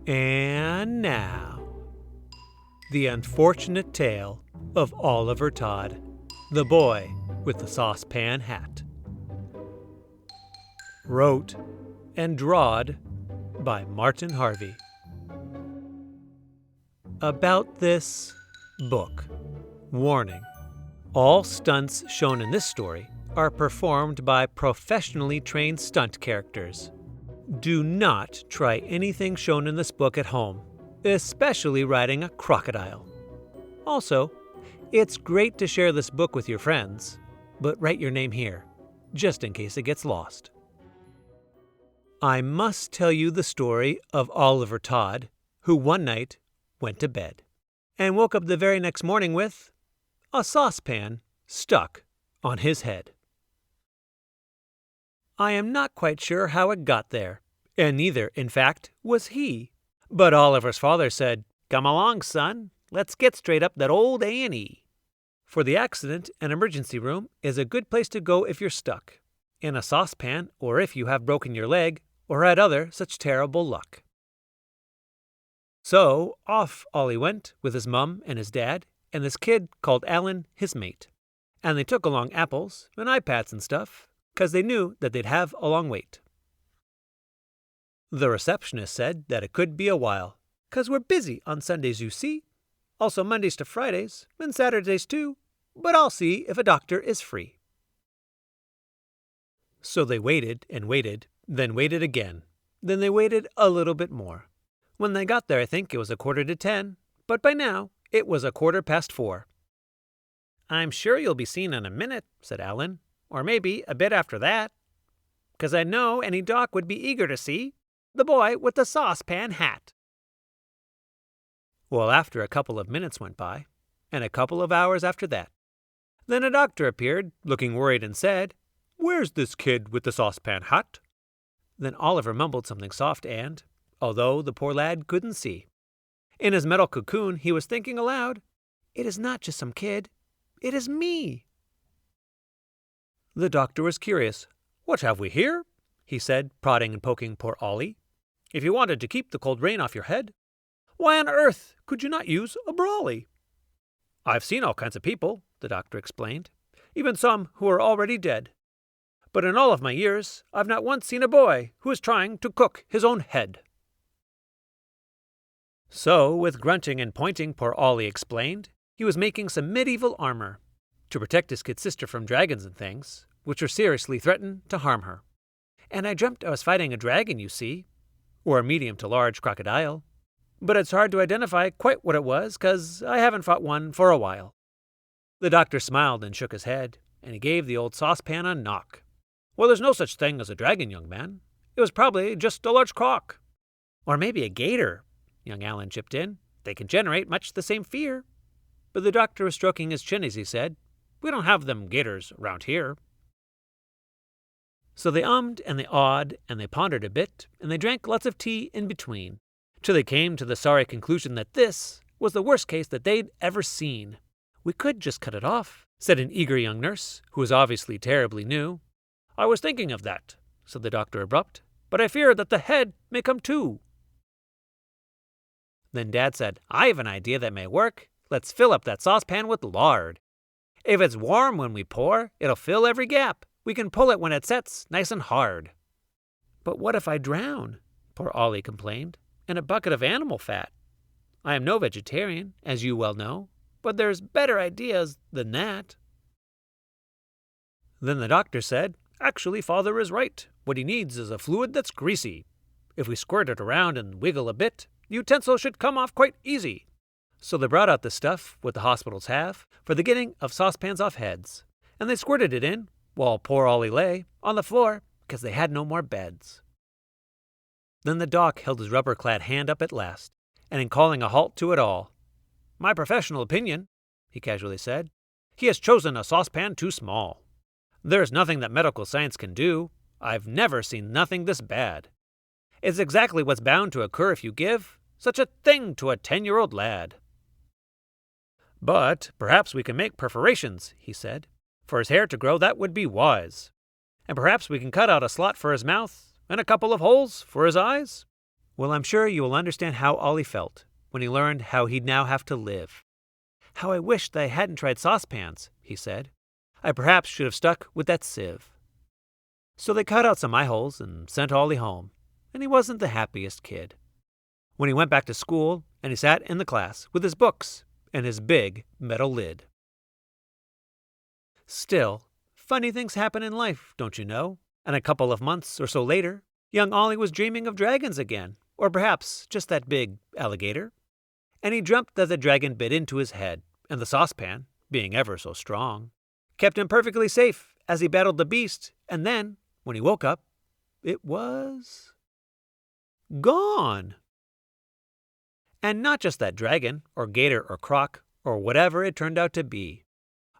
And now, the unfortunate tale of Oliver Todd, the boy with the saucepan hat. Wrote and drawed by Martyn Harvey. About this book. Warning: all stunts shown in this story are performed by professionally trained stunt characters. Do not try anything shown in this book at home, especially riding a crocodile. Also, it's great to share this book with your friends, but write your name here, just in case it gets lost. I must tell you the story of Oliver Todd, who one night went to bed and woke up the very next morning with a saucepan stuck on his head. I am not quite sure how it got there, and neither, in fact, was he. But Oliver's father said, "Come along, son, let's get straight up that old A&E." For the accident and emergency room is a good place to go if you're stuck in a saucepan, or if you have broken your leg or had other such terrible luck. So off Ollie went with his mum and his dad and this kid called Alan, his mate. And they took along apples and iPads and stuff, 'cause they knew that they'd have a long wait. The receptionist said that it could be a while, 'cause we're busy on Sundays, you see. Also Mondays to Fridays, and Saturdays too, but I'll see if a doctor is free. So they waited and waited, then waited again. Then they waited a little bit more. When they got there, I think it was 9:45, but by now it was 4:15. "I'm sure you'll be seen in a minute," said Alan, "or maybe a bit after that, 'cause I know any doc would be eager to see the boy with the saucepan hat." Well, after a couple of minutes went by, and a couple of hours after that, then a doctor appeared, looking worried, and said, "Where's this kid with the saucepan hat?" Then Oliver mumbled something soft and, although the poor lad couldn't see, in his metal cocoon he was thinking aloud, "It is not just some kid, it is me." The doctor was curious. "What have we here?" he said, prodding and poking poor Ollie. "If you wanted to keep the cold rain off your head, why on earth could you not use a brawly?" "I've seen all kinds of people," the doctor explained, "even some who are already dead. But in all of my years, I've not once seen a boy who is trying to cook his own head." So, with grunting and pointing, poor Ollie explained, he was making some medieval armor to protect his kid sister from dragons and things, which were seriously threatened to harm her. "And I dreamt I was fighting a dragon, you see, or a medium to large crocodile. But it's hard to identify quite what it was, 'cause I haven't fought one for a while." The doctor smiled and shook his head, and he gave the old saucepan a knock. "Well, there's no such thing as a dragon, young man. It was probably just a large croc." "Or maybe a gator," young Alan chipped in. "They can generate much the same fear." But the doctor was stroking his chin as he said, "We don't have them gators around here." So they ummed and they awed and they pondered a bit and they drank lots of tea in between, till they came to the sorry conclusion that this was the worst case that they'd ever seen. "We could just cut it off," said an eager young nurse, who was obviously terribly new. "I was thinking of that," said the doctor abrupt, "but I fear that the head may come too." Then Dad said, "I have an idea that may work. Let's fill up that saucepan with lard. If it's warm when we pour, it'll fill every gap. We can pull it when it sets nice and hard." "But what if I drown?" poor Ollie complained, "in a bucket of animal fat? I am no vegetarian, as you well know, but there's better ideas than that." Then the doctor said, "Actually, Father is right. What he needs is a fluid that's greasy. If we squirt it around and wiggle a bit, the utensil should come off quite easy." So they brought out the stuff what the hospitals have for the getting of saucepans off heads, and they squirted it in, while poor Ollie lay on the floor because they had no more beds. Then the doc held his rubber-clad hand up at last, and in calling a halt to it all, "My professional opinion," he casually said, "he has chosen a saucepan too small. There's nothing that medical science can do. I've never seen nothing this bad. It's exactly what's bound to occur if you give such a thing to a 10-year-old lad. But perhaps we can make perforations," he said, "for his hair to grow. That would be wise. And perhaps we can cut out a slot for his mouth and a couple of holes for his eyes. Well, I'm sure you will understand how Ollie felt when he learned how he'd now have to live. How I wished I hadn't tried saucepans, he said. I perhaps should have stuck with that sieve. So they cut out some eye holes and sent Ollie home, and he wasn't the happiest kid. When he went back to school and he sat in the class with his books and his big metal lid. Still, funny things happen in life, don't you know? And a couple of months or so later, young Ollie was dreaming of dragons again, or perhaps just that big alligator. And he dreamt that the dragon bit into his head, and the saucepan, being ever so strong, kept him perfectly safe as he battled the beast, and then, when he woke up, it was gone. And not just that dragon, or gator, or croc, or whatever it turned out to be.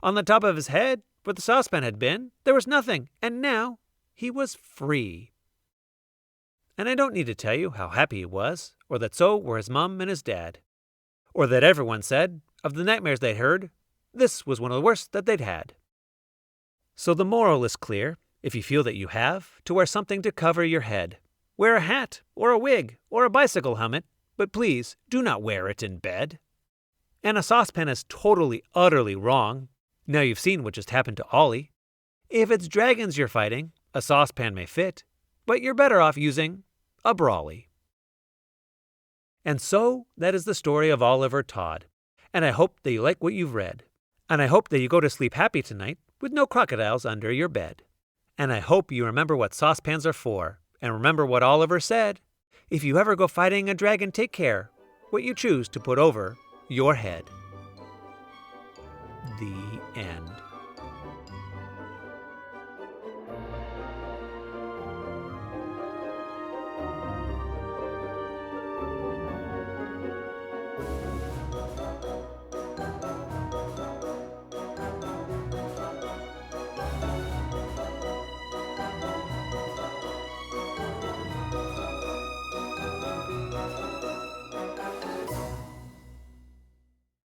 On the top of his head, where the saucepan had been, there was nothing, and now he was free. And I don't need to tell you how happy he was, or that so were his mom and his dad. Or that everyone said, of the nightmares they'd heard, this was one of the worst that they'd had. So the moral is clear, if you feel that you have, to wear something to cover your head. Wear a hat, or a wig, or a bicycle helmet, but please do not wear it in bed. And a saucepan is totally, utterly wrong. Now you've seen what just happened to Ollie. If it's dragons you're fighting, a saucepan may fit, but you're better off using a brawly. And so, that is the story of Oliver Todd. And I hope that you like what you've read. And I hope that you go to sleep happy tonight with no crocodiles under your bed. And I hope you remember what saucepans are for. And remember what Oliver said. If you ever go fighting a dragon, take care what you choose to put over your head. The end.